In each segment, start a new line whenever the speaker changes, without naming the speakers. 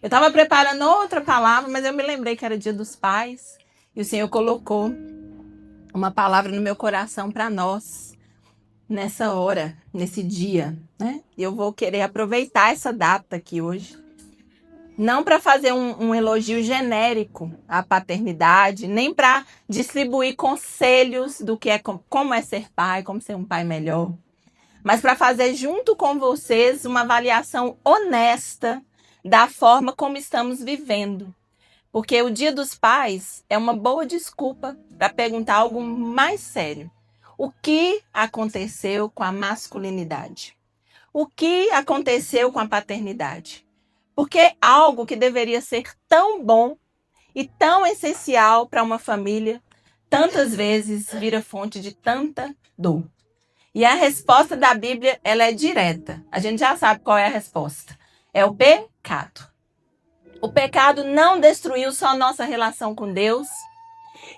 Eu estava preparando outra palavra, mas eu me lembrei que era Dia dos Pais. E o Senhor colocou uma palavra no meu coração para nós, nessa hora, nesse dia, né? E eu vou querer aproveitar essa data aqui hoje. Não para fazer um elogio genérico à paternidade, nem para distribuir conselhos do que é como é ser pai, como ser um pai melhor, mas para fazer junto com vocês uma avaliação honesta da forma como estamos vivendo. Porque o Dia dos Pais é uma boa desculpa para perguntar algo mais sério. O que aconteceu com a masculinidade? O que aconteceu com a paternidade? Porque algo que deveria ser tão bom e tão essencial para uma família, tantas vezes vira fonte de tanta dor. E a resposta da Bíblia, ela é direta. A gente já sabe qual é a resposta. É o pecado. O pecado não destruiu só nossa relação com Deus.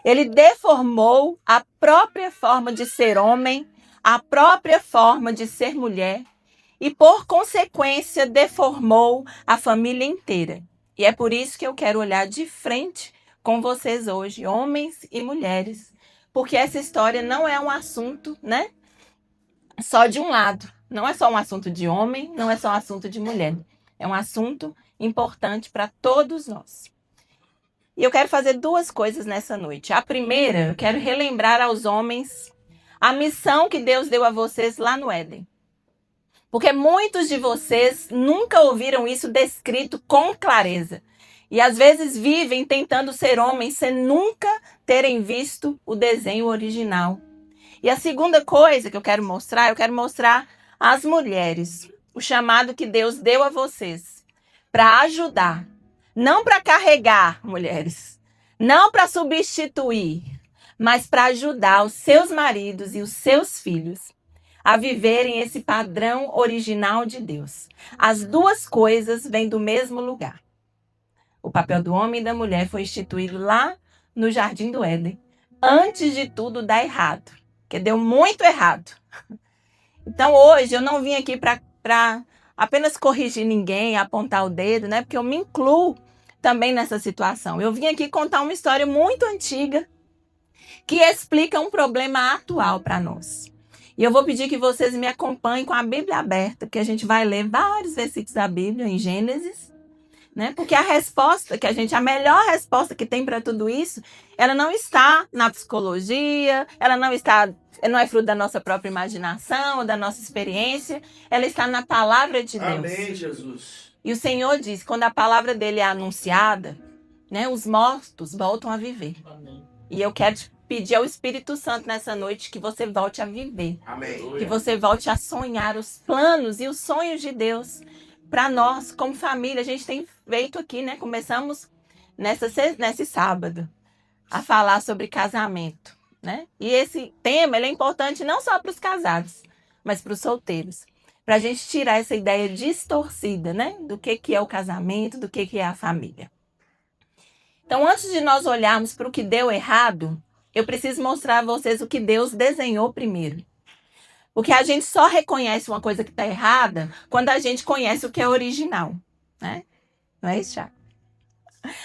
Ele deformou a própria forma de ser homem, a própria forma de ser mulher. E, por consequência, deformou a família inteira. E é por isso que eu quero olhar de frente com vocês hoje, homens e mulheres. Porque essa história não é um assunto, né? Só de um lado. Não é só um assunto de homem, não é só um assunto de mulher. É um assunto importante para todos nós. E eu quero fazer duas coisas nessa noite. A primeira, eu quero relembrar aos homens a missão que Deus deu a vocês lá no Éden. Porque muitos de vocês nunca ouviram isso descrito com clareza. E às vezes vivem tentando ser homens sem nunca terem visto o desenho original. E a segunda coisa que eu quero mostrar às mulheres o chamado que Deus deu a vocês para ajudar, não para carregar, mulheres, não para substituir, mas para ajudar os seus maridos e os seus filhos a viverem esse padrão original de Deus. As duas coisas vêm do mesmo lugar. O papel do homem e da mulher foi instituído lá no Jardim do Éden, antes de tudo dar errado. Porque deu muito errado. Então hoje eu não vim aqui para apenas corrigir ninguém, apontar o dedo, né? Porque eu me incluo também nessa situação. Eu vim aqui contar uma história muito antiga que explica um problema atual para nós. E eu vou pedir que vocês me acompanhem com a Bíblia aberta, porque a gente vai ler vários versículos da Bíblia em Gênesis, né? Porque a melhor resposta que tem para tudo isso, ela não está na psicologia, ela não é fruto da nossa própria imaginação, ou da nossa experiência, ela está na palavra de Deus.
Amém, Jesus.
E o Senhor diz, quando a palavra dele é anunciada, né, os mortos voltam a viver.
Amém.
E eu quero te pedir ao Espírito Santo nessa noite que você volte a viver.
Amém.
Que você volte a sonhar os planos e os sonhos de Deus para nós, como família. A gente tem feito aqui, né? Começamos nesse sábado a falar sobre casamento, né? E esse tema ele é importante não só para os casados, mas para os solteiros. Para a gente tirar essa ideia distorcida, né? Do que é o casamento, do que é a família. Então, antes de nós olharmos para o que deu errado, eu preciso mostrar a vocês o que Deus desenhou primeiro. Porque a gente só reconhece uma coisa que está errada quando a gente conhece o que é original, né? Não é isso, Thiago?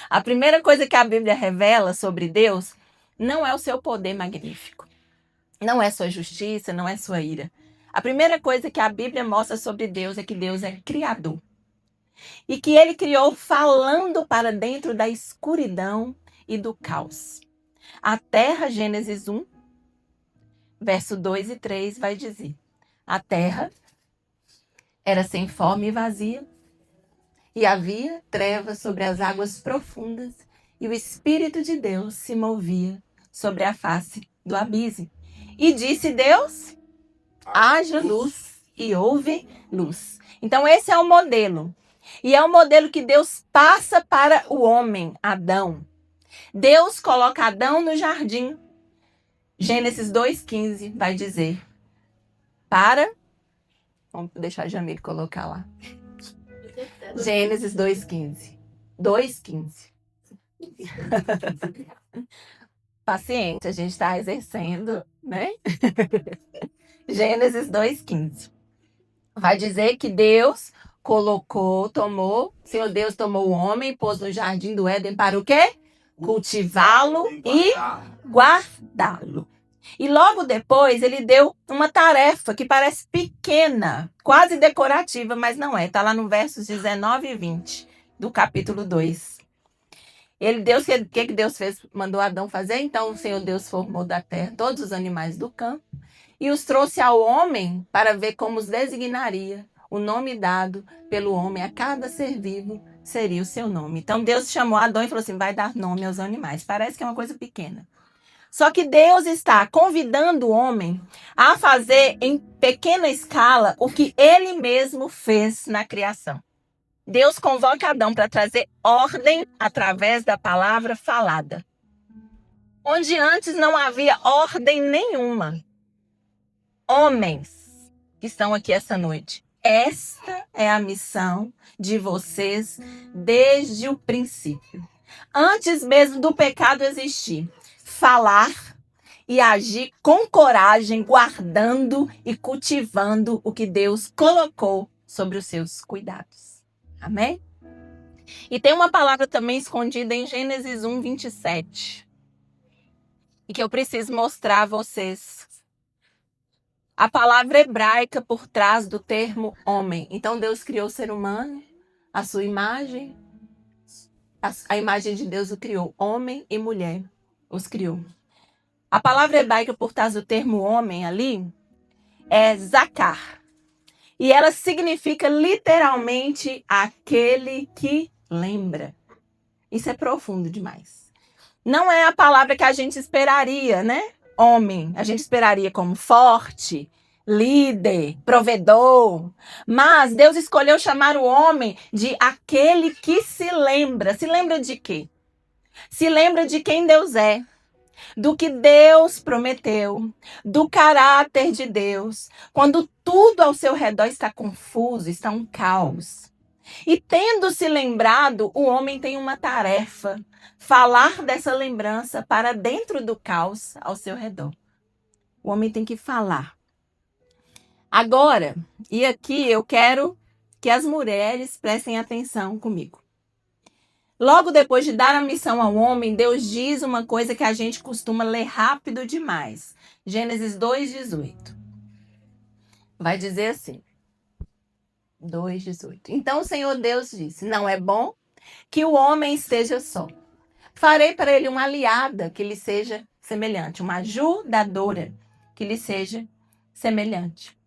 A primeira coisa que a Bíblia revela sobre Deus não é o seu poder magnífico. Não é sua justiça, não é sua ira. A primeira coisa que a Bíblia mostra sobre Deus é que Deus é criador. E que ele criou falando para dentro da escuridão e do caos. A terra, Gênesis 1, verso 2 e 3 vai dizer: a terra era sem forma e vazia, e havia trevas sobre as águas profundas, e o Espírito de Deus se movia sobre a face do abismo. E disse Deus: haja luz, e houve luz. Então esse é o modelo. E é o modelo que Deus passa para o homem, Adão. Deus coloca Adão no jardim. Gênesis 2,15 vai dizer: vamos deixar a Jamile colocar lá. Gênesis 2,15. 2,15. Paciente, a gente está exercendo, né? Gênesis 2,15. Vai dizer que Deus tomou, Senhor Deus tomou o homem e pôs no jardim do Éden para o quê? Cultivá-lo e guardá-lo. E logo depois ele deu uma tarefa que parece pequena, quase decorativa, mas não é. Está lá no versos 19 e 20 do capítulo 2. O que Deus fez? Mandou Adão fazer? Então o Senhor Deus formou da terra todos os animais do campo e os trouxe ao homem para ver como os designaria. O nome dado pelo homem a cada ser vivo seria o seu nome. Então Deus chamou Adão e falou assim, vai dar nome aos animais. Parece que é uma coisa pequena. Só que Deus está convidando o homem a fazer em pequena escala o que ele mesmo fez na criação. Deus convoca Adão para trazer ordem através da palavra falada. Onde antes não havia ordem nenhuma. Homens que estão aqui essa noite, esta é a missão de vocês desde o princípio. Antes mesmo do pecado existir. Falar e agir com coragem, guardando e cultivando o que Deus colocou sobre os seus cuidados. Amém? E tem uma palavra também escondida em Gênesis 1, 27. E que eu preciso mostrar a vocês. A palavra hebraica por trás do termo homem. Então Deus criou o ser humano, a sua imagem. A imagem de Deus o criou. Homem e mulher os criou. A palavra hebraica por trás do termo homem ali é zakar. E ela significa literalmente aquele que lembra. Isso é profundo demais. Não é a palavra que a gente esperaria, né? Homem. A gente esperaria como forte, líder, provedor. Mas Deus escolheu chamar o homem de aquele que se lembra. Se lembra de quê? Se lembra de quem Deus é. Do que Deus prometeu, do caráter de Deus, quando tudo ao seu redor está confuso, está um caos. E tendo se lembrado, o homem tem uma tarefa, falar dessa lembrança para dentro do caos ao seu redor. O homem tem que falar. Agora, e aqui eu quero que as mulheres prestem atenção comigo. Logo depois de dar a missão ao homem, Deus diz uma coisa que a gente costuma ler rápido demais. Gênesis 2:18. Vai dizer assim. 2:18. Então o Senhor Deus disse, não é bom que o homem esteja só. Farei para ele uma aliada que lhe seja semelhante, uma ajudadora que lhe seja semelhante.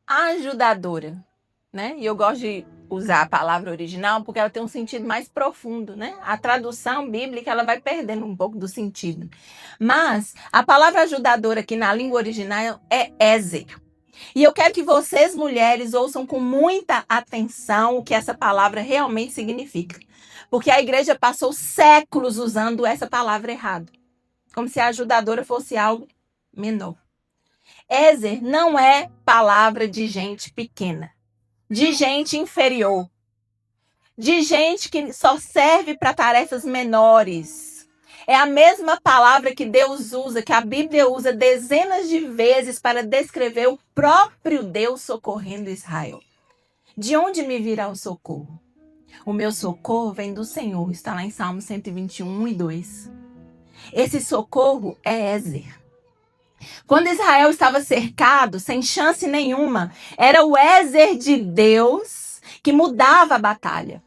Ajudadora, né? E eu gosto de usar a palavra original porque ela tem um sentido mais profundo, né? A tradução bíblica ela vai perdendo um pouco do sentido. Mas a palavra ajudadora aqui na língua original é Ezer. E eu quero que vocês, mulheres, ouçam com muita atenção o que essa palavra realmente significa. Porque a igreja passou séculos usando essa palavra errado. Como se a ajudadora fosse algo menor. Ezer não é palavra de gente pequena. De gente inferior, de gente que só serve para tarefas menores. É a mesma palavra que Deus usa, que a Bíblia usa dezenas de vezes para descrever o próprio Deus socorrendo Israel. De onde me virá o socorro? O meu socorro vem do Senhor, está lá em Salmo 121, 2. Esse socorro é Ezer. Quando Israel estava cercado, sem chance nenhuma, era o Ezer de Deus que mudava a batalha.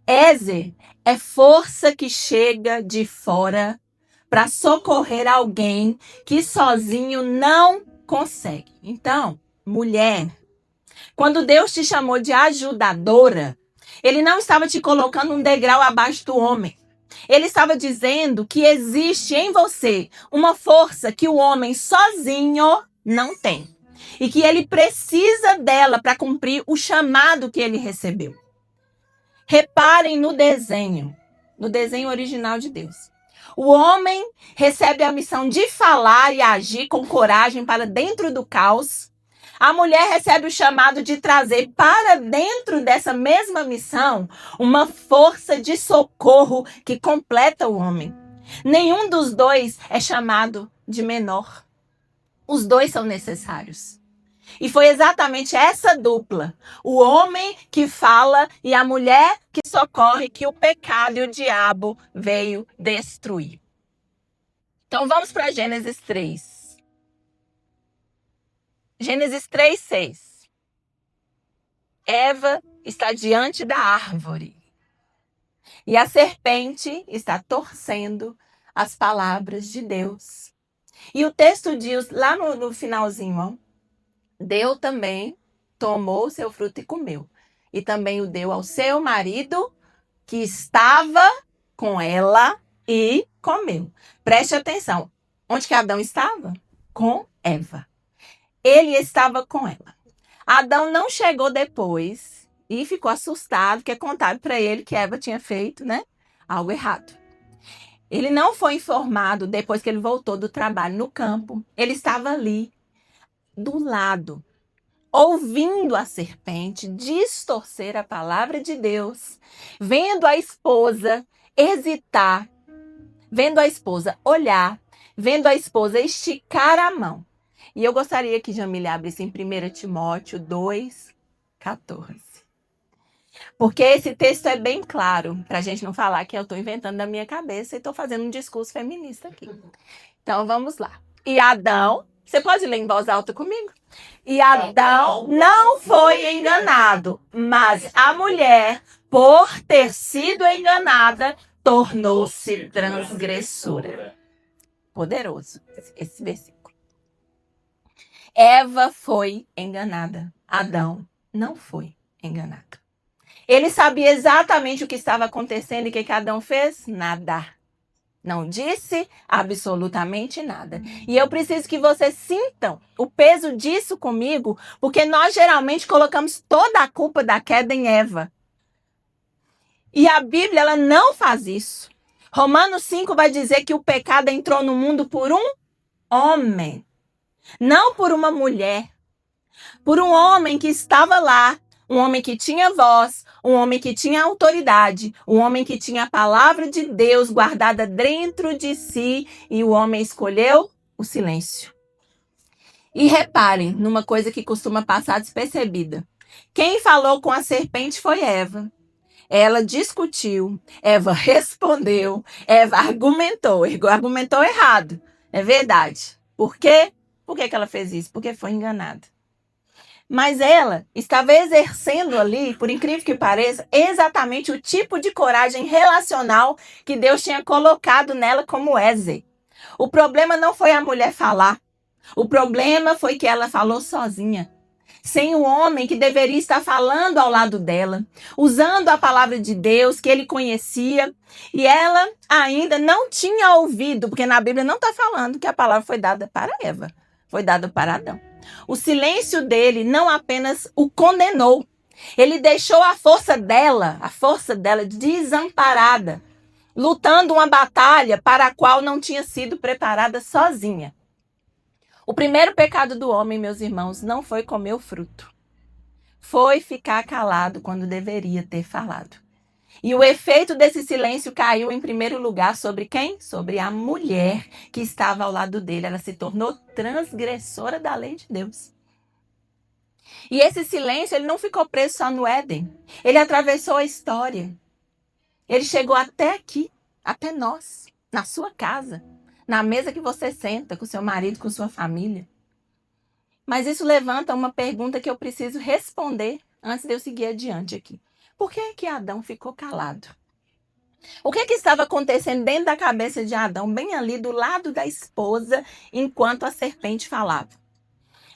Ezer é força que chega de fora para socorrer alguém que sozinho não consegue. Então, mulher, quando Deus te chamou de ajudadora, Ele não estava te colocando um degrau abaixo do homem. Ele estava dizendo que existe em você uma força que o homem sozinho não tem. E que ele precisa dela para cumprir o chamado que ele recebeu. Reparem no desenho original de Deus. O homem recebe a missão de falar e agir com coragem para dentro do caos. A mulher recebe o chamado de trazer para dentro dessa mesma missão uma força de socorro que completa o homem. Nenhum dos dois é chamado de menor. Os dois são necessários. E foi exatamente essa dupla, o homem que fala e a mulher que socorre, que o pecado e o diabo veio destruir. Então vamos para Gênesis 3. Gênesis 3:6. Eva está diante da árvore e a serpente está torcendo as palavras de Deus. E o texto diz lá no finalzinho, ó, deu também, tomou o seu fruto e comeu. E também o deu ao seu marido que estava com ela e comeu. Preste atenção. Onde que Adão estava? Com Eva. Ele estava com ela. Adão não chegou depois e ficou assustado, porque contaram para ele que Eva tinha feito, né, algo errado. Ele não foi informado depois que ele voltou do trabalho no campo. Ele estava ali, do lado, ouvindo a serpente distorcer a palavra de Deus, vendo a esposa hesitar, vendo a esposa olhar, vendo a esposa esticar a mão. E eu gostaria que Jamília abrisse em 1 Timóteo 2:14. Porque esse texto é bem claro, para a gente não falar que eu estou inventando da minha cabeça e estou fazendo um discurso feminista aqui. Então vamos lá. E Adão, você pode ler em voz alta comigo? E Adão não foi enganado, mas a mulher, por ter sido enganada, tornou-se transgressora. Poderoso esse versículo. Eva foi enganada. Adão não foi enganado. Ele sabia exatamente o que estava acontecendo e o que Adão fez? Nada. Não disse absolutamente nada. E eu preciso que vocês sintam o peso disso comigo, porque nós geralmente colocamos toda a culpa da queda em Eva. E a Bíblia, ela não faz isso. Romanos 5 vai dizer que o pecado entrou no mundo por um homem, não por uma mulher. Por um homem que estava lá, um homem que tinha voz, um homem que tinha autoridade, um homem que tinha a palavra de Deus guardada dentro de si, e o homem escolheu o silêncio. E reparem numa coisa que costuma passar despercebida. Quem falou com a serpente foi Eva. Ela discutiu, Eva respondeu, Eva argumentou errado. É verdade. Por quê? Por que ela fez isso? Porque foi enganada. Mas ela estava exercendo ali, por incrível que pareça, exatamente o tipo de coragem relacional que Deus tinha colocado nela como Ézer. O problema não foi a mulher falar. O problema foi que ela falou sozinha, sem o homem que deveria estar falando ao lado dela, usando a palavra de Deus que ele conhecia, e ela ainda não tinha ouvido, porque na Bíblia não está falando que a palavra foi dada para Eva, foi dada para Adão. O silêncio dele não apenas o condenou, ele deixou a força dela desamparada, lutando uma batalha para a qual não tinha sido preparada sozinha. O primeiro pecado do homem, meus irmãos, não foi comer o fruto. Foi ficar calado quando deveria ter falado. E o efeito desse silêncio caiu em primeiro lugar sobre quem? Sobre a mulher que estava ao lado dele. Ela se tornou transgressora da lei de Deus. E esse silêncio, ele não ficou preso só no Éden. Ele atravessou a história. Ele chegou até aqui, até nós, na sua casa, na mesa que você senta com seu marido, com sua família. Mas isso levanta uma pergunta que eu preciso responder antes de eu seguir adiante aqui. Por que Adão ficou calado? O que estava acontecendo dentro da cabeça de Adão, bem ali do lado da esposa, enquanto a serpente falava?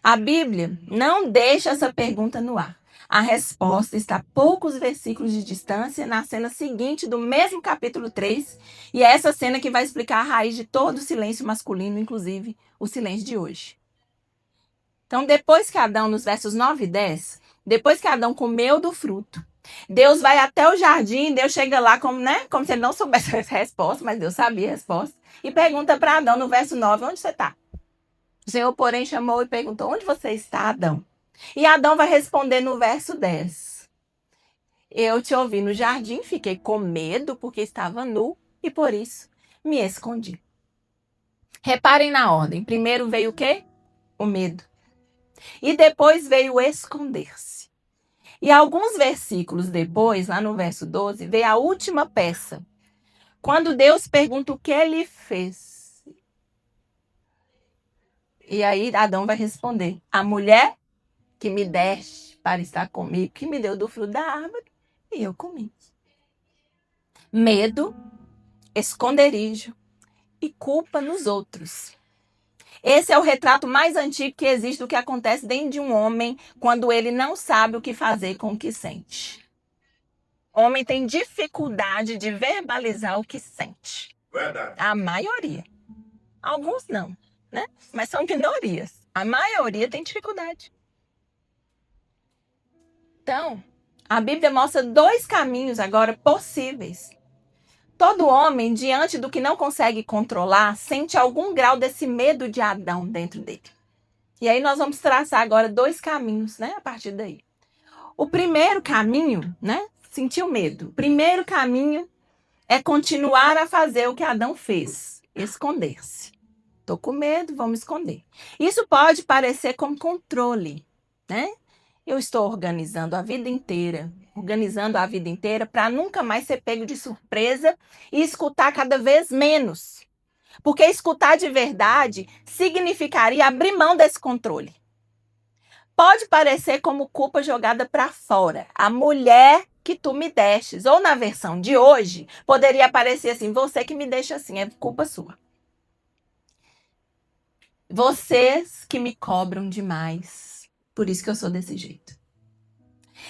A Bíblia não deixa essa pergunta no ar. A resposta está a poucos versículos de distância, na cena seguinte do mesmo capítulo 3, e é essa cena que vai explicar a raiz de todo o silêncio masculino, inclusive o silêncio de hoje. Então, depois que Adão, nos versos 9 e 10, depois que Adão comeu do fruto, Deus vai até o jardim, Deus chega lá como se ele não soubesse a resposta, mas Deus sabia a resposta, e pergunta para Adão no verso 9, onde você está? O Senhor, porém, chamou e perguntou, onde você está, Adão? E Adão vai responder no verso 10. Eu te ouvi no jardim, fiquei com medo porque estava nu e por isso me escondi. Reparem na ordem. Primeiro veio o quê? O medo. E depois veio esconder-se. E alguns versículos depois, lá no verso 12, veio a última peça. Quando Deus pergunta o que ele fez. E aí Adão vai responder: a mulher que me deste para estar comigo, que me deu do fruto da árvore, e eu comi. Medo, esconderijo e culpa nos outros. Esse é o retrato mais antigo que existe do que acontece dentro de um homem quando ele não sabe o que fazer com o que sente. O homem tem dificuldade de verbalizar o que sente. Verdade. A maioria. Alguns não, né? Mas são minorias. A maioria tem dificuldade. Então, a Bíblia mostra 2 caminhos agora possíveis. Todo homem, diante do que não consegue controlar, sente algum grau desse medo de Adão dentro dele. E aí nós vamos traçar agora 2 caminhos, né? A partir daí. O primeiro caminho, né? Sentir o medo. O primeiro caminho é continuar a fazer o que Adão fez. Esconder-se. Tô com medo, vamos esconder. Isso pode parecer como controle, né? Eu estou organizando a vida inteira para nunca mais ser pego de surpresa e escutar cada vez menos. Porque escutar de verdade significaria abrir mão desse controle. Pode parecer como culpa jogada para fora. A mulher que tu me destes. Ou na versão de hoje, poderia aparecer assim: você que me deixa assim, é culpa sua. Vocês que me cobram demais. Por isso que eu sou desse jeito.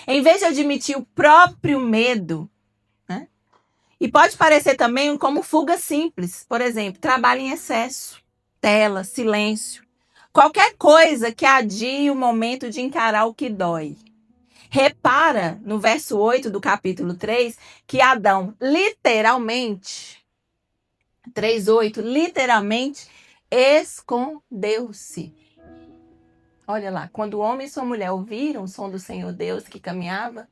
Em vez de admitir o próprio medo, né? E pode parecer também como fuga simples. Por exemplo, trabalho em excesso, tela, silêncio. Qualquer coisa que adie o momento de encarar o que dói. Repara no verso 8 do capítulo 3 que Adão literalmente, 3:8, literalmente escondeu-se. Olha lá, quando o homem e sua mulher ouviram o som do Senhor Deus que caminhava,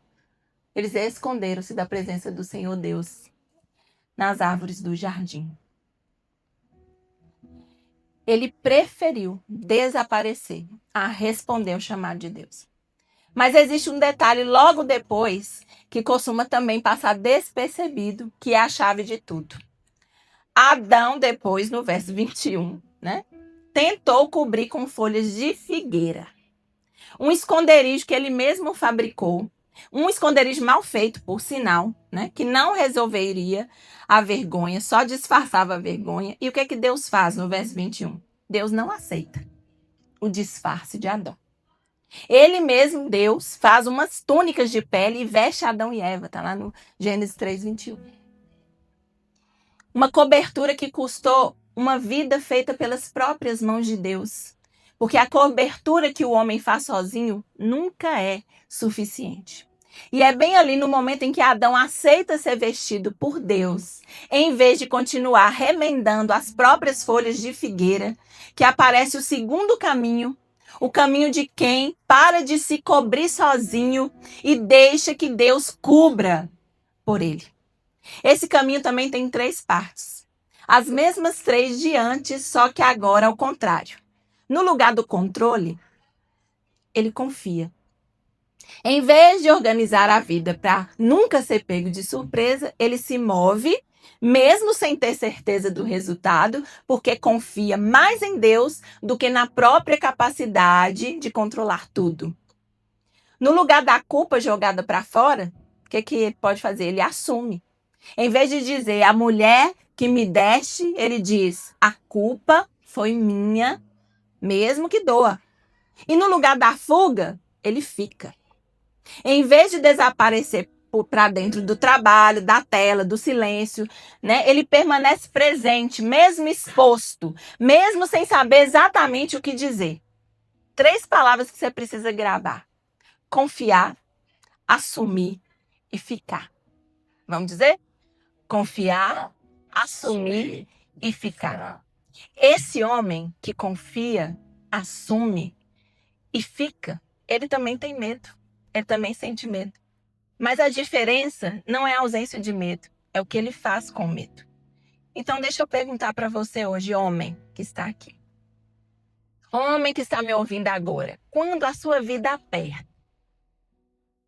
eles esconderam-se da presença do Senhor Deus nas árvores do jardim. Ele preferiu desaparecer a responder ao chamado de Deus. Mas existe um detalhe logo depois que costuma também passar despercebido, que é a chave de tudo. Adão, depois, no verso 21, né? Tentou cobrir com folhas de figueira. Um esconderijo que ele mesmo fabricou. Um esconderijo mal feito, por sinal, né? Que não resolveria a vergonha, só disfarçava a vergonha. E o que é que Deus faz no verso 21? Deus não aceita o disfarce de Adão. Ele mesmo, Deus, faz umas túnicas de pele e veste Adão e Eva. Está lá no Gênesis 3:21. Uma cobertura que custou uma vida feita pelas próprias mãos de Deus. Porque a cobertura que o homem faz sozinho nunca é suficiente. E é bem ali no momento em que Adão aceita ser vestido por Deus, em vez de continuar remendando as próprias folhas de figueira, que aparece o segundo caminho, o caminho de quem para de se cobrir sozinho e deixa que Deus cubra por ele. Esse caminho também tem 3 partes. As mesmas 3 de antes, só que agora ao contrário. No lugar do controle, ele confia. Em vez de organizar a vida para nunca ser pego de surpresa, ele se move, mesmo sem ter certeza do resultado, porque confia mais em Deus do que na própria capacidade de controlar tudo. No lugar da culpa jogada para fora, o que ele pode fazer? Ele assume. Em vez de dizer a mulher que me deste, ele diz a culpa foi minha, mesmo que doa. E no lugar da fuga, ele fica. Em vez de desaparecer para dentro do trabalho, da tela, do silêncio, né? Ele permanece presente, mesmo exposto, mesmo sem saber exatamente o que dizer. 3 palavras que você precisa gravar: confiar, assumir e ficar. Vamos dizer? Confiar, assumir e ficar. Esse homem que confia, assume e fica, ele também tem medo. Ele também sente medo. Mas a diferença não é a ausência de medo, é o que ele faz com o medo. Então deixa eu perguntar para você hoje, homem que está aqui. Homem que está me ouvindo agora, quando a sua vida aperta,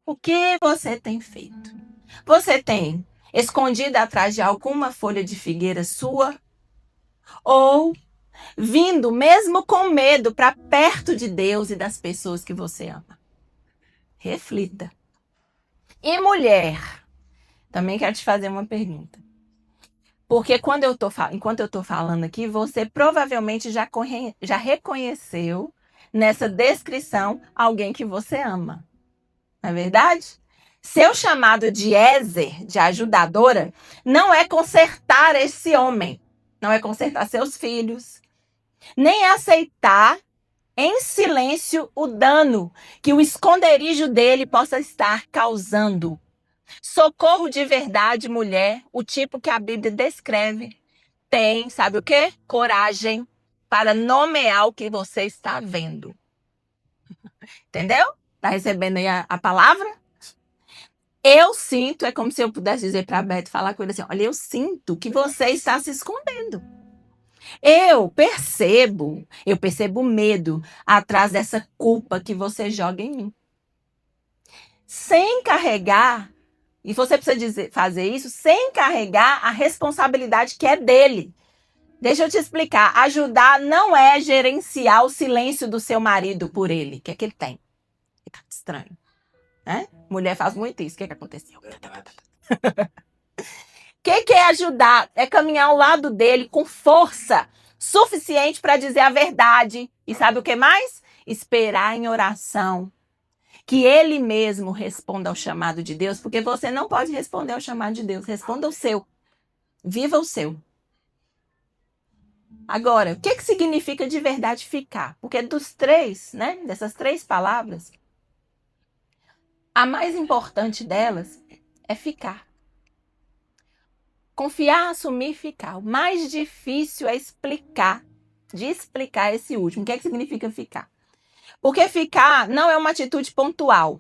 o que você tem feito? Você tem escondido atrás de alguma folha de figueira sua? Ou vindo mesmo com medo para perto de Deus e das pessoas que você ama? Reflita. E mulher, também quero te fazer uma pergunta. Porque enquanto eu estou falando aqui, você provavelmente já reconheceu nessa descrição alguém que você ama. Não é verdade? Seu chamado de Ézer, de ajudadora, não é consertar esse homem, não é consertar seus filhos, nem aceitar em silêncio o dano que o esconderijo dele possa estar causando. Socorro de verdade, mulher, o tipo que a Bíblia descreve, tem, sabe o quê? Coragem para nomear o que você está vendo. Entendeu? Tá recebendo aí a palavra? Eu sinto, é como se eu pudesse dizer para a Beth, falar com ele assim, olha, eu sinto que você está se escondendo. Eu percebo medo atrás dessa culpa que você joga em mim. Sem carregar, e você precisa fazer isso sem carregar a responsabilidade que é dele. Deixa eu te explicar, ajudar não é gerenciar o silêncio do seu marido por ele. O que é que ele tem? Fica estranho, né? Mulher faz muito isso. O que é que aconteceu? O que é ajudar? É caminhar ao lado dele com força suficiente para dizer a verdade. E sabe o que mais? Esperar em oração. Que ele mesmo responda ao chamado de Deus, porque você não pode responder ao chamado de Deus. Responda o seu. Viva o seu. Agora, o que significa de verdade ficar? Porque dos três, né? Dessas três palavras, a mais importante delas é ficar. Confiar, assumir, ficar. O mais difícil é explicar esse último. O que significa ficar? Porque ficar não é uma atitude pontual,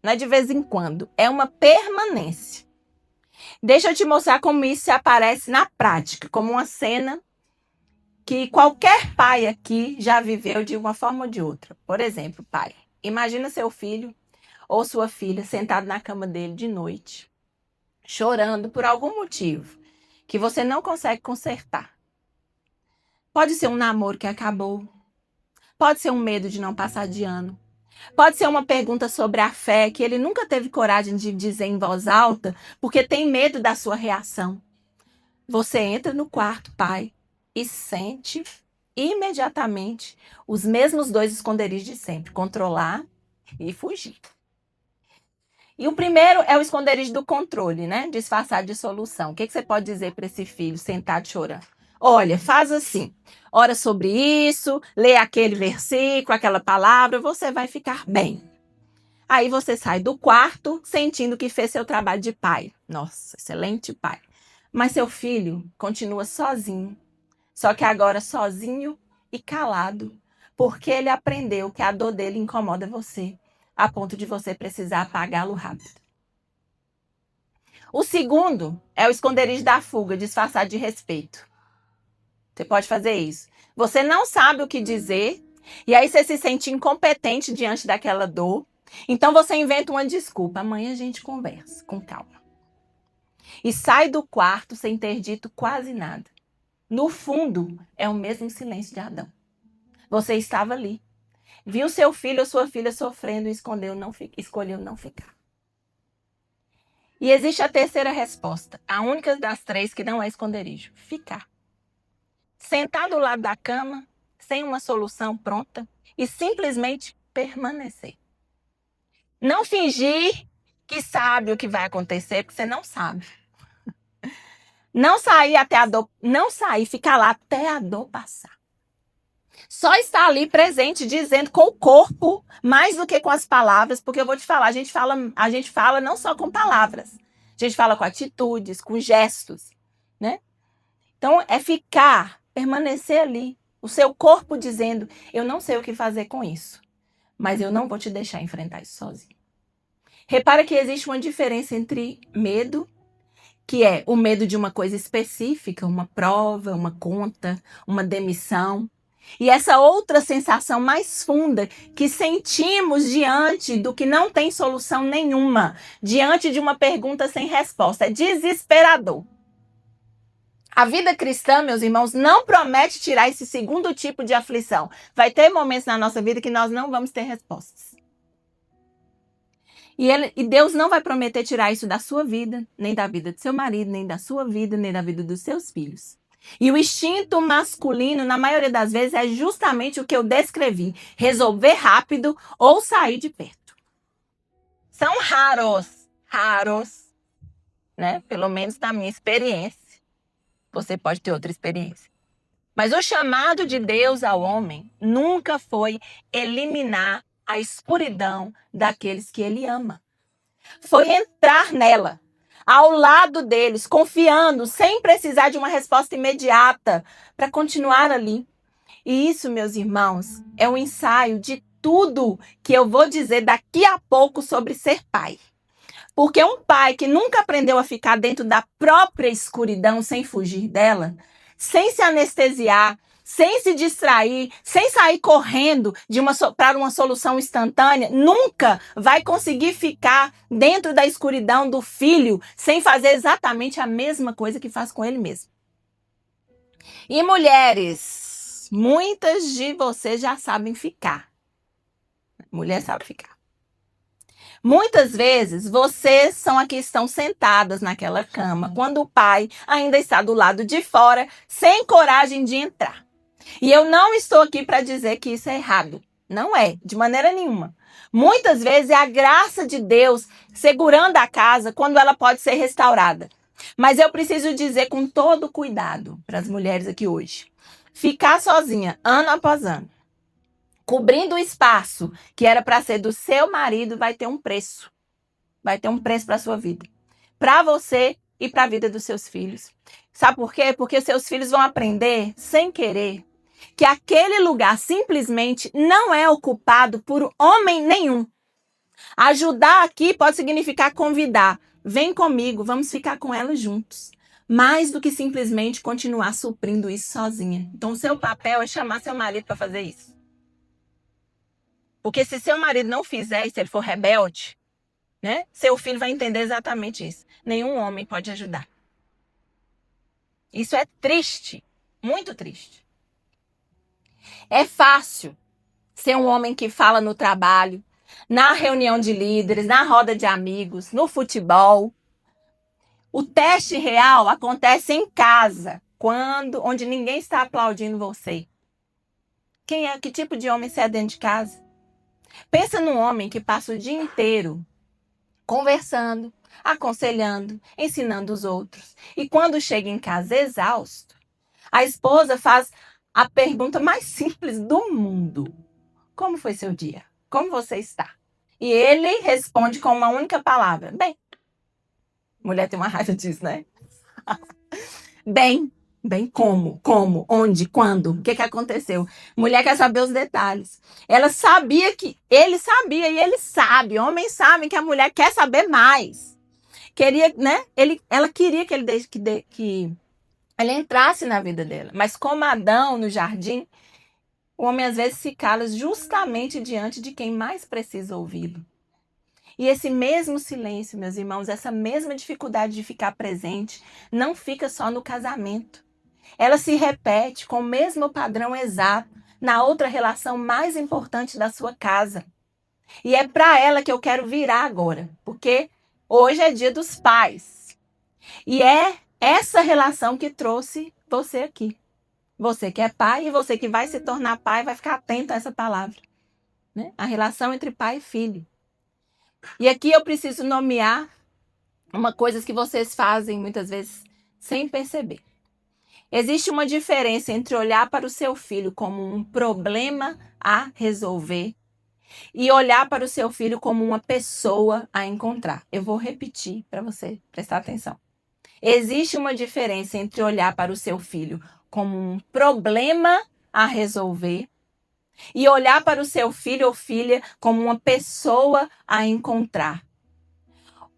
não é de vez em quando, é uma permanência. Deixa eu te mostrar como isso aparece na prática, como uma cena que qualquer pai aqui já viveu de uma forma ou de outra. Por exemplo, pai, imagina seu filho ou sua filha sentado na cama dele de noite, chorando por algum motivo que você não consegue consertar. Pode ser um namoro que acabou, pode ser um medo de não passar de ano, pode ser uma pergunta sobre a fé que ele nunca teve coragem de dizer em voz alta porque tem medo da sua reação. Você entra no quarto, pai, e sente imediatamente os mesmos dois esconderijos de sempre, controlar e fugir. E o primeiro é o esconderijo do controle, né? Disfarçar de solução. O que você pode dizer para esse filho sentado chorando? Olha, faz assim, ora sobre isso, lê aquele versículo, aquela palavra, você vai ficar bem. Aí você sai do quarto sentindo que fez seu trabalho de pai. Nossa, excelente pai. Mas seu filho continua sozinho, só que agora sozinho e calado, porque ele aprendeu que a dor dele incomoda você, a ponto de você precisar apagá-lo rápido. O segundo é o esconderijo da fuga, disfarçado de respeito. Você pode fazer isso. Você não sabe o que dizer, e aí você se sente incompetente diante daquela dor. Então você inventa uma desculpa. Amanhã a gente conversa, com calma. E sai do quarto sem ter dito quase nada. No fundo, é o mesmo silêncio de Adão. Você estava ali. Viu seu filho ou sua filha sofrendo e escolheu não ficar. E existe a terceira resposta, a única das três que não é esconderijo. Ficar. Sentar do lado da cama, sem uma solução pronta, e simplesmente permanecer. Não fingir que sabe o que vai acontecer, porque você não sabe. Não sair até a dor, não sair, ficar lá até a dor passar. Só estar ali presente, dizendo com o corpo, mais do que com as palavras, porque eu vou te falar, a gente fala não só com palavras, a gente fala com atitudes, com gestos, né? Então, é ficar, permanecer ali, o seu corpo dizendo, eu não sei o que fazer com isso, mas eu não vou te deixar enfrentar isso sozinho. Repara que existe uma diferença entre medo, que é o medo de uma coisa específica, uma prova, uma conta, uma demissão, E essa outra sensação mais funda que sentimos diante do que não tem solução nenhuma, diante de uma pergunta sem resposta, é desesperador. A vida cristã, meus irmãos, não promete tirar esse segundo tipo de aflição. Vai ter momentos na nossa vida que nós não vamos ter respostas. E Deus não vai prometer tirar isso da sua vida, nem da vida do seu marido, nem da sua vida, nem da vida dos seus filhos. E o instinto masculino, na maioria das vezes, é justamente o que eu descrevi: resolver rápido ou sair de perto. São raros, né? Pelo menos na minha experiência. Você pode ter outra experiência. Mas o chamado de Deus ao homem nunca foi eliminar a escuridão daqueles que ele ama. Foi entrar nela, ao lado deles, confiando, sem precisar de uma resposta imediata, para continuar ali. E isso, meus irmãos, é um ensaio de tudo que eu vou dizer daqui a pouco sobre ser pai. Porque um pai que nunca aprendeu a ficar dentro da própria escuridão sem fugir dela, sem se anestesiar, sem se distrair, sem sair correndo para uma solução instantânea, nunca vai conseguir ficar dentro da escuridão do filho sem fazer exatamente a mesma coisa que faz com ele mesmo. E mulheres, muitas de vocês já sabem ficar. Mulher sabe ficar. Muitas vezes, vocês são as que estão sentadas naquela cama, quando o pai ainda está do lado de fora, sem coragem de entrar. E eu não estou aqui para dizer que isso é errado. Não é, de maneira nenhuma. Muitas vezes é a graça de Deus segurando a casa quando ela pode ser restaurada. Mas eu preciso dizer com todo cuidado para as mulheres aqui hoje. Ficar sozinha, ano após ano, cobrindo o espaço que era para ser do seu marido, vai ter um preço. Vai ter um preço para a sua vida. Para você e para a vida dos seus filhos. Sabe por quê? Porque os seus filhos vão aprender, sem querer, que aquele lugar simplesmente não é ocupado por homem nenhum. Ajudar aqui pode significar convidar. Vem comigo, vamos ficar com ela juntos. Mais do que simplesmente continuar suprindo isso sozinha. Então, o seu papel é chamar seu marido para fazer isso. Porque se seu marido não fizer, se ele for rebelde, né, seu filho vai entender exatamente isso. Nenhum homem pode ajudar. Isso é triste, muito triste. É fácil ser um homem que fala no trabalho, na reunião de líderes, na roda de amigos, no futebol. O teste real acontece em casa, onde ninguém está aplaudindo você. Que tipo de homem você é dentro de casa? Pensa num homem que passa o dia inteiro conversando, aconselhando, ensinando os outros. E quando chega em casa exausto, a esposa faz a pergunta mais simples do mundo: como foi seu dia? Como você está? E ele responde com uma única palavra: bem. Mulher tem uma raiva disso, né? Bem. Bem, como? Onde? Quando? O que aconteceu? Mulher quer saber os detalhes. Ela sabia que... Ele sabia e ele sabe. Homens sabem que a mulher quer saber mais. Queria, né? Ela queria que ele entrasse na vida dela. Mas como Adão no jardim, o homem às vezes se cala justamente diante de quem mais precisa ouvi-lo. E esse mesmo silêncio, meus irmãos, essa mesma dificuldade de ficar presente, não fica só no casamento. Ela se repete com o mesmo padrão exato na outra relação mais importante da sua casa. E é para ela que eu quero virar agora, porque hoje é dia dos pais. E é essa relação que trouxe você aqui. Você que é pai e você que vai se tornar pai vai ficar atento a essa palavra, né? A relação entre pai e filho. E aqui eu preciso nomear uma coisa que vocês fazem muitas vezes sem perceber. Existe uma diferença entre olhar para o seu filho como um problema a resolver e olhar para o seu filho como uma pessoa a encontrar. Eu vou repetir para você prestar atenção. Existe uma diferença entre olhar para o seu filho como um problema a resolver e olhar para o seu filho ou filha como uma pessoa a encontrar.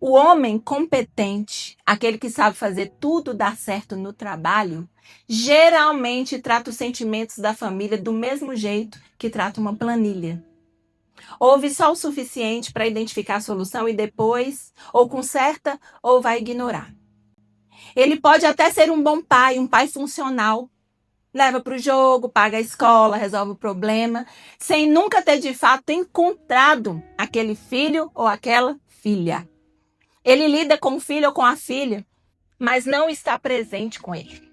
O homem competente, aquele que sabe fazer tudo dar certo no trabalho, geralmente trata os sentimentos da família do mesmo jeito que trata uma planilha. Ouve só o suficiente para identificar a solução e depois, ou conserta, ou vai ignorar. Ele pode até ser um bom pai, um pai funcional. Leva para o jogo, paga a escola, resolve o problema, sem nunca ter de fato encontrado aquele filho ou aquela filha. Ele lida com o filho ou com a filha, mas não está presente com ele.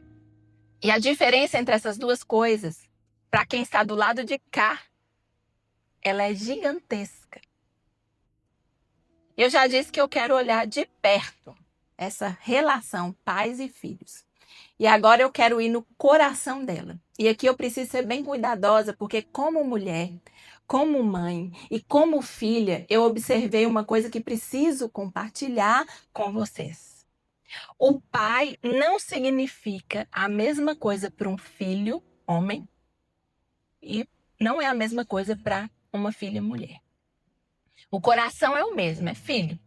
E a diferença entre essas duas coisas, para quem está do lado de cá, ela é gigantesca. Eu já disse que eu quero olhar de perto essa relação pais e filhos. E agora eu quero ir no coração dela. E aqui eu preciso ser bem cuidadosa, porque como mulher, como mãe e como filha, eu observei uma coisa que preciso compartilhar com vocês. O pai não significa a mesma coisa para um filho, homem, e não é a mesma coisa para uma filha, mulher. O coração é o mesmo, é filho.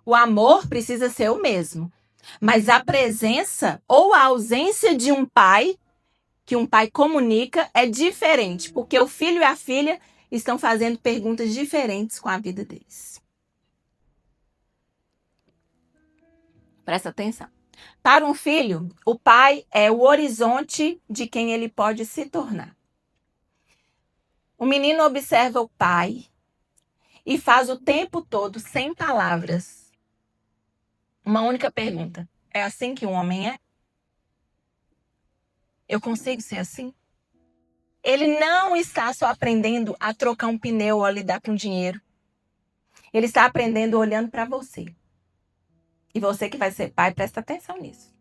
O amor precisa ser o mesmo. Mas a presença ou a ausência de um pai, que um pai comunica, é diferente, porque o filho e a filha estão fazendo perguntas diferentes com a vida deles. Presta atenção. Para um filho, o pai é o horizonte de quem ele pode se tornar. O menino observa o pai e faz o tempo todo, sem palavras, uma única pergunta: é assim que um homem é? Eu consigo ser assim? Ele não está só aprendendo a trocar um pneu ou a lidar com dinheiro. Ele está aprendendo olhando para você. E você que vai ser pai, presta atenção nisso.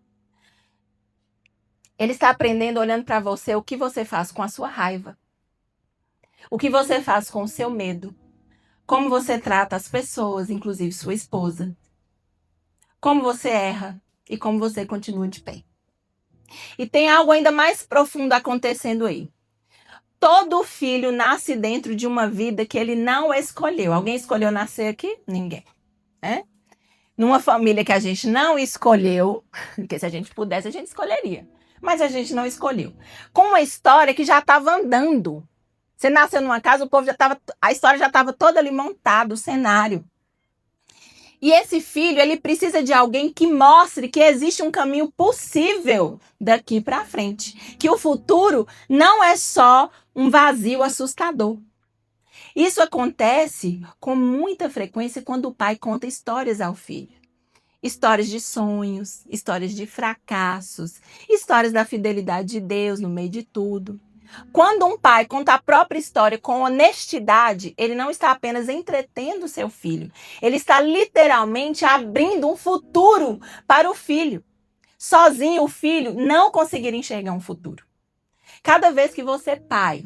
Ele está aprendendo olhando para você o que você faz com a sua raiva. O que você faz com o seu medo. Como você trata as pessoas, inclusive sua esposa. Como você erra e como você continua de pé. E tem algo ainda mais profundo acontecendo aí. Todo filho nasce dentro de uma vida que ele não escolheu. Alguém escolheu nascer aqui? Ninguém. Né? Numa família que a gente não escolheu, porque se a gente pudesse, a gente escolheria. Mas a gente não escolheu. Com uma história que já estava andando. Você nasceu numa casa, o povo já estava. A história já estava toda ali montada, o cenário. E esse filho, ele precisa de alguém que mostre que existe um caminho possível daqui para frente. Que o futuro não é só um vazio assustador. Isso acontece com muita frequência quando o pai conta histórias ao filho. Histórias de sonhos, histórias de fracassos, histórias da fidelidade de Deus no meio de tudo. Quando um pai conta a própria história com honestidade, ele não está apenas entretendo seu filho, ele está literalmente abrindo um futuro para o filho. Sozinho, o filho não conseguiria enxergar um futuro. Cada vez que você, pai,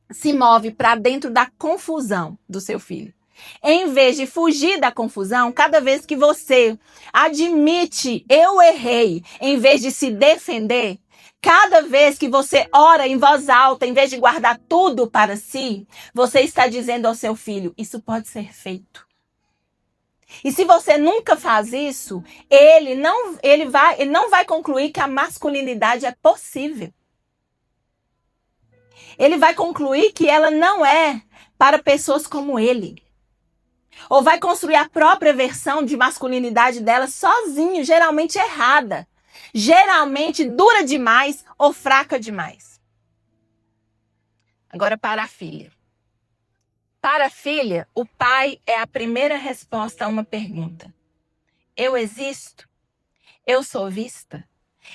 se move para dentro da confusão do seu filho, em vez de fugir da confusão, cada vez que você admite eu errei, em vez de se defender, cada vez que você ora em voz alta, em vez de guardar tudo para si, você está dizendo ao seu filho, isso pode ser feito. E se você nunca faz isso, ele não vai concluir que a masculinidade é possível. Ele vai concluir que ela não é para pessoas como ele. Ou vai construir a própria versão de masculinidade dela sozinho, geralmente errada. Geralmente dura demais ou fraca demais. Agora para a filha. Para a filha, o pai é a primeira resposta a uma pergunta. Eu existo? Eu sou vista?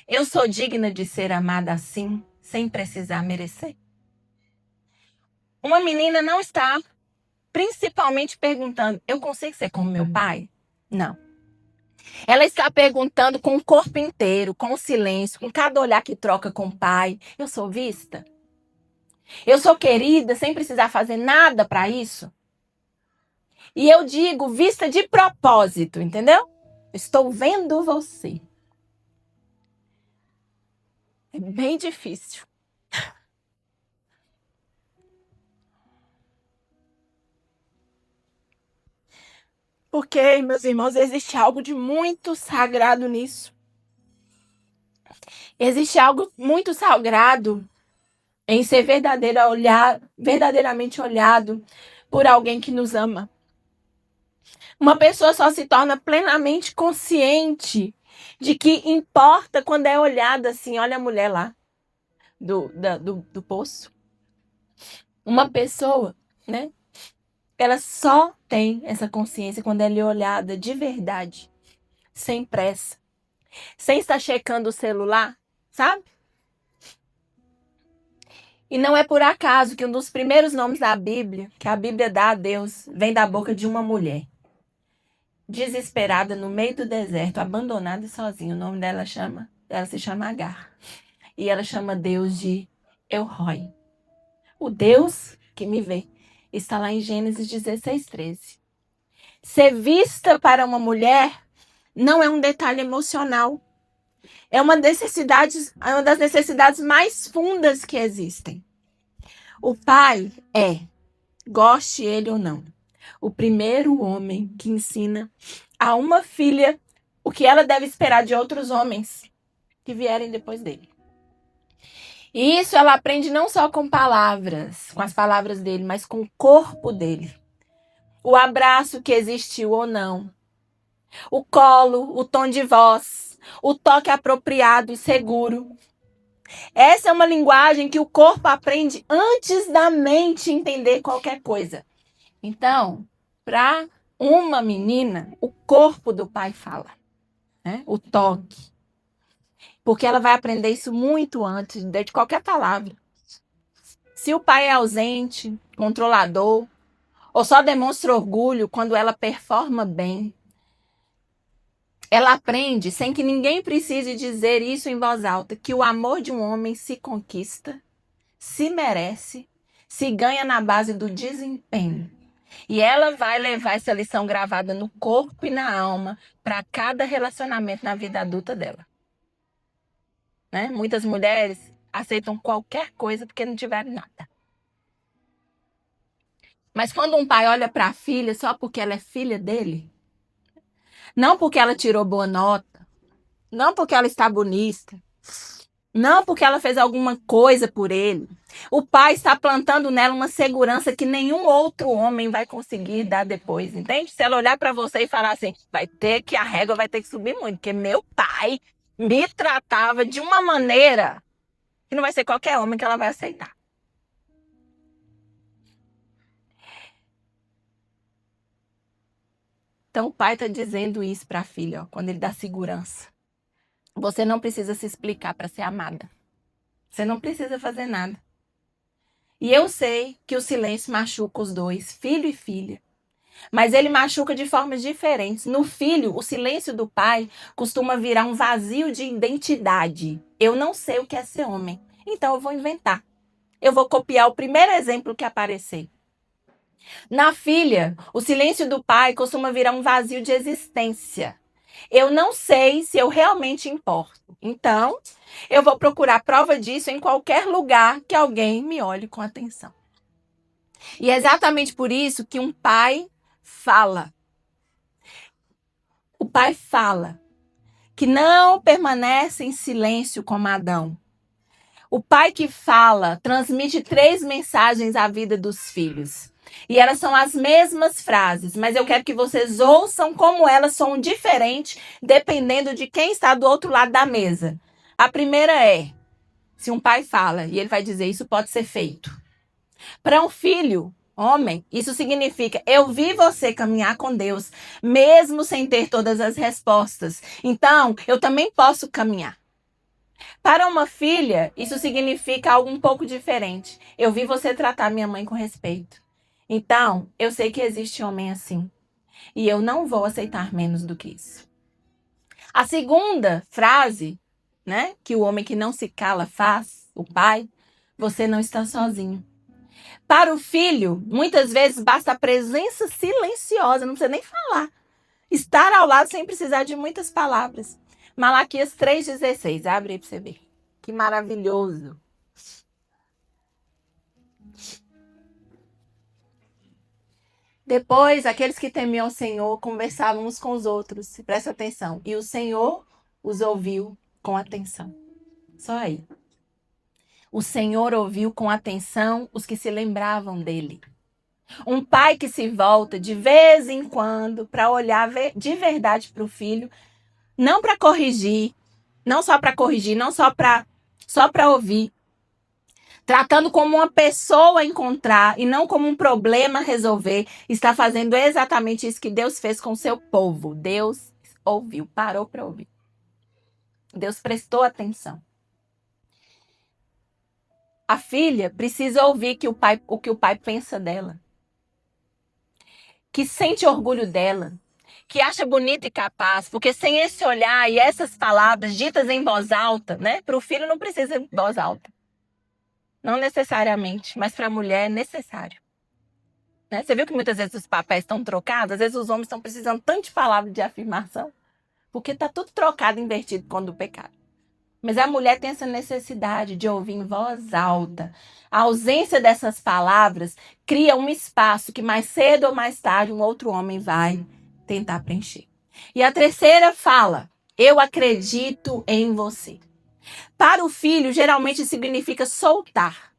Eu sou digna de ser amada assim, sem precisar merecer? Uma menina não está principalmente perguntando, eu consigo ser como meu pai? Não. Ela está perguntando com o corpo inteiro, com o silêncio, com cada olhar que troca com o pai. Eu sou vista? Eu sou querida sem precisar fazer nada para isso? E eu digo vista de propósito, entendeu? Estou vendo você. É bem difícil. Porque, meus irmãos, existe algo de muito sagrado nisso. Existe algo muito sagrado em ser verdadeiramente olhado por alguém que nos ama. Uma pessoa só se torna plenamente consciente de que importa quando é olhada assim. Olha a mulher lá do poço. Uma pessoa, né? Ela só tem essa consciência quando ela é olhada de verdade, sem pressa, sem estar checando o celular, sabe? E não é por acaso que um dos primeiros nomes da Bíblia, que a Bíblia dá a Deus, vem da boca de uma mulher. Desesperada no meio do deserto, abandonada e sozinha. O nome dela se chama Agar. E ela chama Deus de El Roi. O Deus que me vê. Está lá em Gênesis 16:13. Ser vista para uma mulher não é um detalhe emocional. É uma das necessidades mais fundas que existem. O pai é, goste ele ou não, o primeiro homem que ensina a uma filha o que ela deve esperar de outros homens que vierem depois dele. E isso ela aprende não só com palavras, com as palavras dele, mas com o corpo dele. O abraço que existiu ou não. O colo, o tom de voz, o toque apropriado e seguro. Essa é uma linguagem que o corpo aprende antes da mente entender qualquer coisa. Então, para uma menina, o corpo do pai fala, né? O toque. Porque ela vai aprender isso muito antes de qualquer palavra. Se o pai é ausente, controlador, ou só demonstra orgulho quando ela performa bem, ela aprende, sem que ninguém precise dizer isso em voz alta, que o amor de um homem se conquista, se merece, se ganha na base do desempenho. E ela vai levar essa lição gravada no corpo e na alma para cada relacionamento na vida adulta dela. Né? Muitas mulheres aceitam qualquer coisa porque não tiveram nada. Mas quando um pai olha para a filha só porque ela é filha dele, não porque ela tirou boa nota, não porque ela está bonita, não porque ela fez alguma coisa por ele, o pai está plantando nela uma segurança que nenhum outro homem vai conseguir dar depois, entende? Se ela olhar para você e falar assim, a régua vai ter que subir muito, porque meu pai me tratava de uma maneira que não vai ser qualquer homem que ela vai aceitar. Então o pai está dizendo isso para a filha, ó, quando ele dá segurança. Você não precisa se explicar para ser amada. Você não precisa fazer nada. E eu sei que o silêncio machuca os dois, filho e filha. Mas ele machuca de formas diferentes. No filho, o silêncio do pai costuma virar um vazio de identidade. Eu não sei o que é ser homem, então eu vou inventar. Eu vou copiar o primeiro exemplo que aparecer. Na filha, o silêncio do pai costuma virar um vazio de existência. Eu não sei se eu realmente importo. Então, eu vou procurar prova disso em qualquer lugar que alguém me olhe com atenção. E é exatamente por isso que um pai fala. O pai fala que não permanece em silêncio como Adão. O pai que fala transmite 3 mensagens à vida dos filhos. E elas são as mesmas frases, mas eu quero que vocês ouçam como elas são diferentes, dependendo de quem está do outro lado da mesa. A primeira é, se um pai fala e ele vai dizer, isso pode ser feito. Para um filho, homem, isso significa, eu vi você caminhar com Deus, mesmo sem ter todas as respostas. Então, eu também posso caminhar. Para uma filha, isso significa algo um pouco diferente. Eu vi você tratar minha mãe com respeito. Então, eu sei que existe homem assim. E eu não vou aceitar menos do que isso. A segunda frase, né, que o homem que não se cala faz, o pai, você não está sozinho. Para o filho, muitas vezes basta a presença silenciosa, não precisa nem falar. Estar ao lado sem precisar de muitas palavras. Malaquias 3,16, abre aí para você ver. Que maravilhoso. Depois, aqueles que temiam o Senhor conversavam uns com os outros. Presta atenção. E o Senhor os ouviu com atenção. Só aí. O Senhor ouviu com atenção os que se lembravam dele. Um pai que se volta de vez em quando para olhar de verdade para o filho, não para corrigir, não só para corrigir, não só para ouvir, tratando como uma pessoa a encontrar e não como um problema a resolver, está fazendo exatamente isso que Deus fez com o seu povo. Deus ouviu, parou para ouvir. Deus prestou atenção. A filha precisa ouvir o que o pai pensa dela, que sente orgulho dela, que acha bonita e capaz, porque sem esse olhar e essas palavras ditas em voz alta, né? Para o filho não precisa em voz alta. Não necessariamente, mas para a mulher é necessário. Né? Você viu que muitas vezes os papéis estão trocados? Às vezes os homens estão precisando tanto de palavras de afirmação, porque está tudo trocado, invertido quando o pecado. Mas a mulher tem essa necessidade de ouvir em voz alta. A ausência dessas palavras cria um espaço que mais cedo ou mais tarde um outro homem vai tentar preencher. E a terceira fala: eu acredito em você. Para o filho, geralmente significa soltar,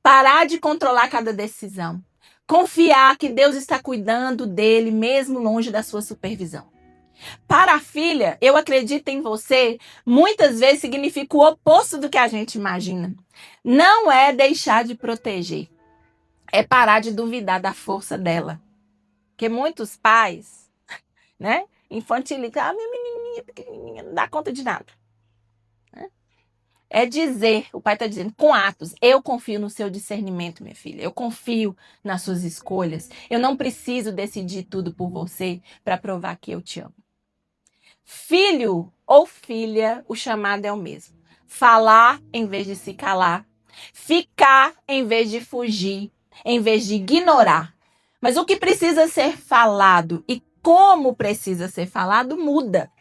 parar de controlar cada decisão, confiar que Deus está cuidando dele mesmo longe da sua supervisão. Para a filha, eu acredito em você, muitas vezes significa o oposto do que a gente imagina. Não é deixar de proteger, é parar de duvidar da força dela. Porque muitos pais, né, infantilizam, minha menininha pequenininha, não dá conta de nada. É dizer, o pai está dizendo, com atos, eu confio no seu discernimento, minha filha. Eu confio nas suas escolhas. Eu não preciso decidir tudo por você para provar que eu te amo. Filho ou filha, o chamado é o mesmo. Falar em vez de se calar. Ficar em vez de fugir. Em vez de ignorar. Mas o que precisa ser falado e como precisa ser falado muda.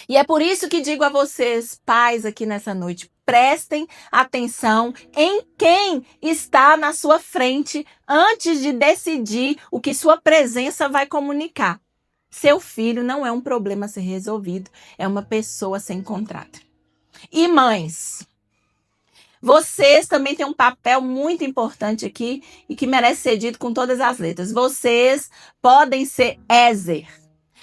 E é por isso que digo a vocês, pais, aqui nessa noite, prestem atenção em quem está na sua frente antes de decidir o que sua presença vai comunicar. Seu filho não é um problema a ser resolvido, é uma pessoa a ser encontrada. E mães, vocês também têm um papel muito importante aqui e que merece ser dito com todas as letras. Vocês podem ser Ézer,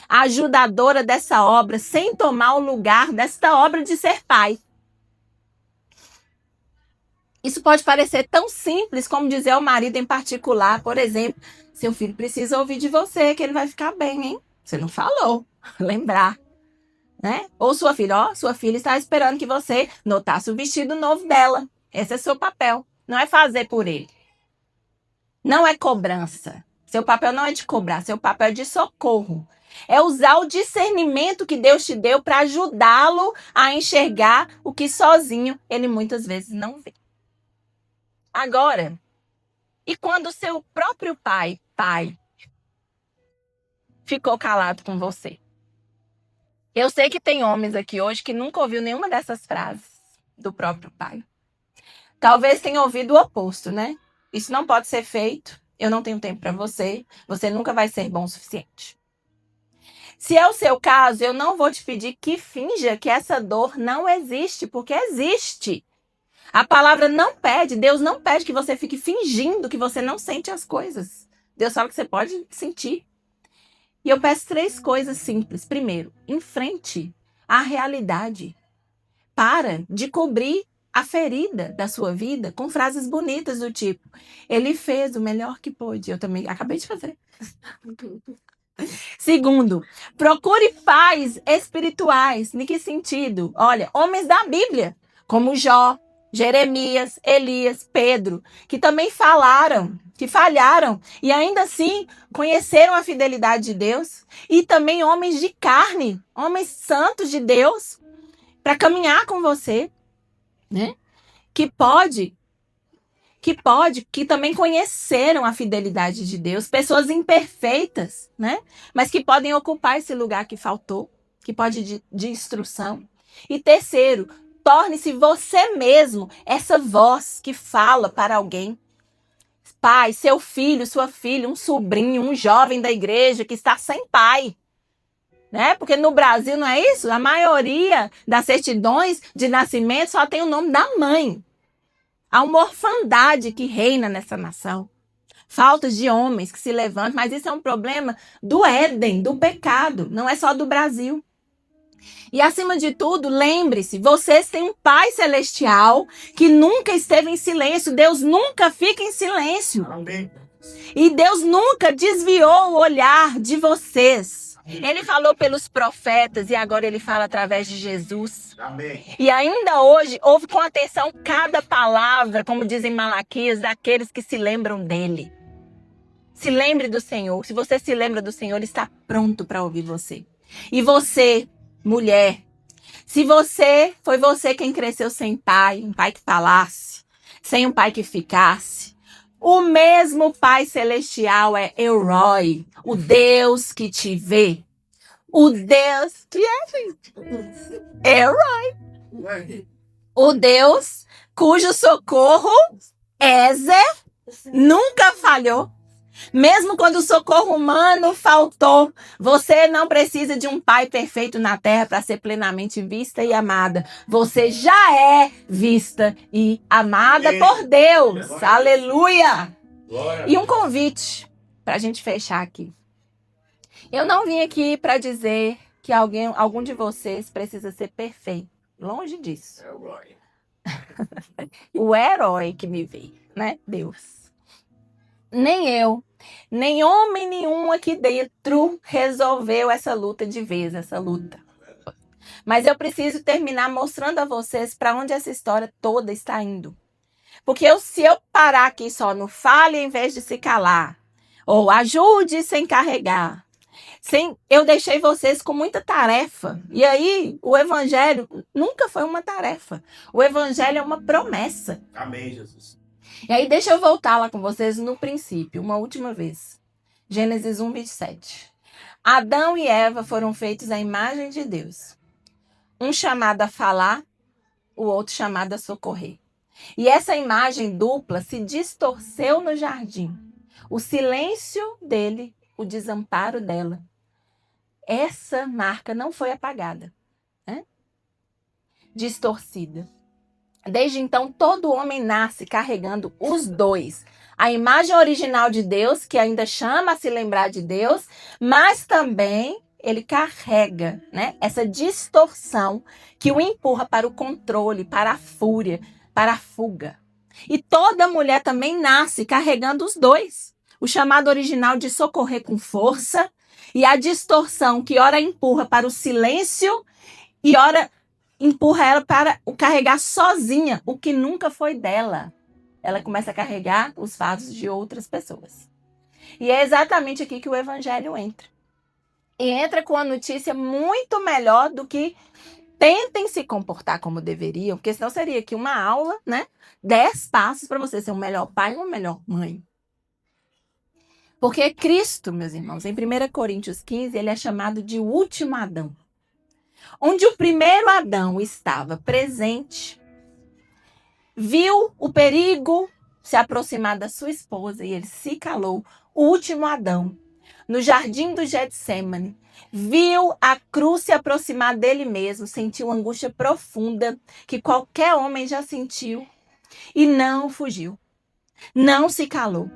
ajudadora dessa obra, sem tomar o lugar desta obra de ser pai. Isso pode parecer tão simples como dizer ao marido em particular, por exemplo, seu filho precisa ouvir de você que ele vai ficar bem, hein? Você não falou. Lembrar. Né? Ou sua filha está esperando que você notasse o vestido novo dela. Esse é seu papel. Não é fazer por ele. Não é cobrança. Seu papel não é de cobrar, seu papel é de socorro. É usar o discernimento que Deus te deu para ajudá-lo a enxergar o que sozinho ele muitas vezes não vê. Agora, e quando o seu próprio pai, ficou calado com você? Eu sei que tem homens aqui hoje que nunca ouviu nenhuma dessas frases do próprio pai. Talvez tenha ouvido o oposto, né? Isso não pode ser feito, eu não tenho tempo para você, você nunca vai ser bom o suficiente. Se é o seu caso, eu não vou te pedir que finja que essa dor não existe, porque existe. A palavra não pede, Deus não pede que você fique fingindo que você não sente as coisas. Deus fala que você pode sentir. E eu peço 3 coisas simples. Primeiro, enfrente a realidade. Para de cobrir a ferida da sua vida com frases bonitas do tipo, ele fez o melhor que pôde. Eu também acabei de fazer. Segundo, procure pais espirituais. Em que sentido? Olha, homens da Bíblia, como Jó, Jeremias, Elias, Pedro, que também falaram, que falharam e ainda assim conheceram a fidelidade de Deus. E também homens de carne, homens santos de Deus, para caminhar com você, né? Que também conheceram a fidelidade de Deus, pessoas imperfeitas, né? Mas que podem ocupar esse lugar que faltou, que pode de instrução. E terceiro, torne-se você mesmo essa voz que fala para alguém. pai, seu filho, sua filha, um sobrinho, um jovem da igreja que está sem pai. Né? Porque no Brasil não é isso? A maioria das certidões de nascimento só tem o nome da mãe. Há uma orfandade que reina nessa nação. Falta de homens que se levantam, mas isso é um problema do Éden, do pecado, não é só do Brasil. E acima de tudo, lembre-se, vocês têm um Pai Celestial que nunca esteve em silêncio. Deus nunca fica em silêncio.
Amém.
E Deus nunca desviou o olhar de vocês. Ele falou pelos profetas e agora ele fala através de Jesus.
Amém.
E ainda hoje, ouve com atenção cada palavra, como dizem Malaquias, daqueles que se lembram dele. Se lembre do Senhor. Se você se lembra do Senhor, ele está pronto para ouvir você. E você, mulher, se foi você quem cresceu sem pai, um pai que falasse, sem um pai que ficasse, o mesmo Pai Celestial é Elroy, o Deus que te vê. O Deus que é, gente? Elroy. O Deus cujo socorro, Ezer, nunca falhou. Mesmo quando o socorro humano faltou, você não precisa de um pai perfeito na terra para ser plenamente vista e amada. Você já é vista e amada por Deus. Aleluia! E um convite para a gente fechar aqui. Eu não vim aqui para dizer que algum de vocês precisa ser perfeito. Longe disso. O herói que me vê, né? Deus. Nem eu, nem homem nenhum aqui dentro resolveu essa luta de vez, essa luta. Mas eu preciso terminar mostrando a vocês para onde essa história toda está indo. Porque se eu parar aqui só no fale em vez de se calar, ou ajude sem carregar, eu deixei vocês com muita tarefa. E aí, o evangelho nunca foi uma tarefa. O evangelho é uma promessa.
Amém, Jesus.
E aí, deixa eu voltar lá com vocês no princípio, uma última vez. Gênesis 1, 27. Adão e Eva foram feitos à imagem de Deus. Um chamado a falar, o outro chamado a socorrer. E essa imagem dupla se distorceu no jardim. O silêncio dele, o desamparo dela. Essa marca não foi apagada, né? Distorcida. Desde então, todo homem nasce carregando os dois. A imagem original de Deus, que ainda chama a se lembrar de Deus, mas também ele carrega, né, essa distorção que o empurra para o controle, para a fúria, para a fuga. E toda mulher também nasce carregando os dois. O chamado original de socorrer com força e a distorção que ora empurra para o silêncio e ora empurra ela para o carregar sozinha, o que nunca foi dela. Ela começa a carregar os fardos de outras pessoas. E é exatamente aqui que o evangelho entra. E entra com a notícia muito melhor do que tentem se comportar como deveriam, porque senão seria aqui uma aula, né? 10 passos para você ser um melhor pai e uma melhor mãe. Porque Cristo, meus irmãos, em 1 Coríntios 15, ele é chamado de último Adão. Onde o primeiro Adão estava presente, viu o perigo se aproximar da sua esposa e ele se calou. O último Adão, no jardim do Getsêmani, viu a cruz se aproximar dele mesmo, sentiu angústia profunda que qualquer homem já sentiu e não fugiu, não se calou,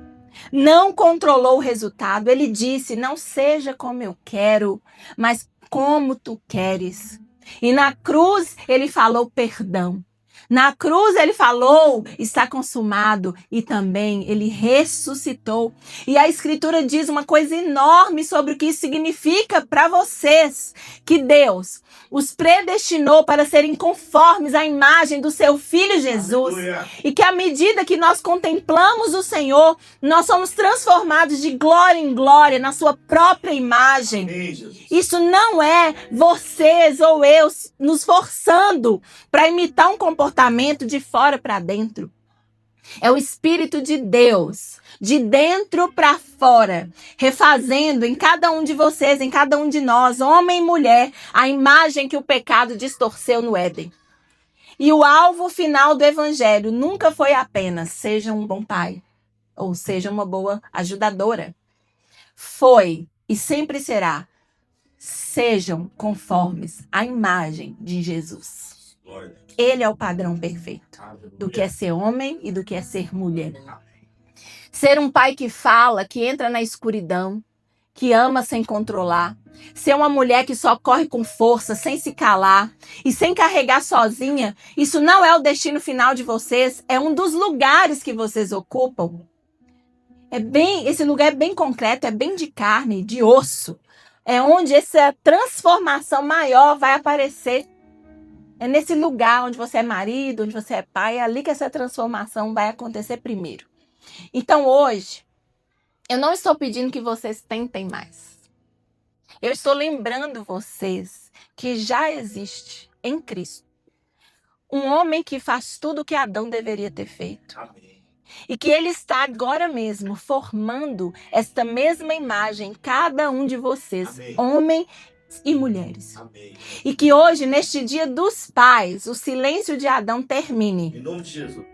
não controlou o resultado. Ele disse: não seja como eu quero, mas como tu queres. E na cruz ele falou perdão. Na cruz ele falou, está consumado, e também ele ressuscitou. E a Escritura diz uma coisa enorme sobre o que isso significa para vocês, que Deus os predestinou para serem conformes à imagem do seu Filho Jesus. Aleluia. E que à medida que nós contemplamos o Senhor, nós somos transformados de glória em glória na sua própria imagem. Isso não é vocês ou eu nos forçando para imitar um comportamento de fora para dentro. É o Espírito de Deus, de dentro para fora, refazendo em cada um de vocês, em cada um de nós, homem e mulher, a imagem que o pecado distorceu no Éden. E o alvo final do Evangelho nunca foi apenas: seja um bom pai ou seja, uma boa ajudadora. Foi e sempre será. Sejam conformes à imagem de Jesus. Ele é o padrão perfeito do que é ser homem e do que é ser mulher. Ser um pai que fala, que entra na escuridão, que ama sem controlar. Ser uma mulher que só corre com força, sem se calar e sem carregar sozinha. Isso não é o destino final de vocês, é um dos lugares que vocês ocupam. Esse lugar é bem concreto, é bem de carne, de osso. É onde essa transformação maior vai aparecer. É nesse lugar onde você é marido, onde você é pai, é ali que essa transformação vai acontecer primeiro. Então hoje, eu não estou pedindo que vocês tentem mais. Eu estou lembrando vocês que já existe em Cristo um homem que faz tudo o que Adão deveria ter feito.
Amém.
E que ele está agora mesmo formando esta mesma imagem em cada um de vocês,
Amém.
homens e mulheres.
Amém.
E que hoje, neste dia dos pais, o silêncio de Adão termine.
Em nome de Jesus.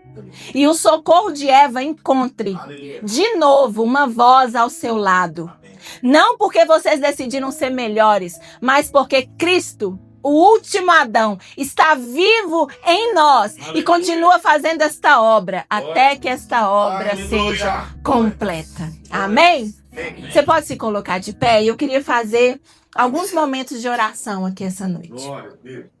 E o socorro de Eva encontre
Aleluia.
de novo uma voz ao seu lado.
Amém.
Não porque vocês decidiram ser melhores, mas porque Cristo, o último Adão, está vivo em nós e continua fazendo esta obra até que esta obra
Aleluia.
seja completa. Amém?
Amém.
Você pode se colocar de pé? Eu queria fazer alguns momentos de oração aqui essa noite.
Glória a Deus.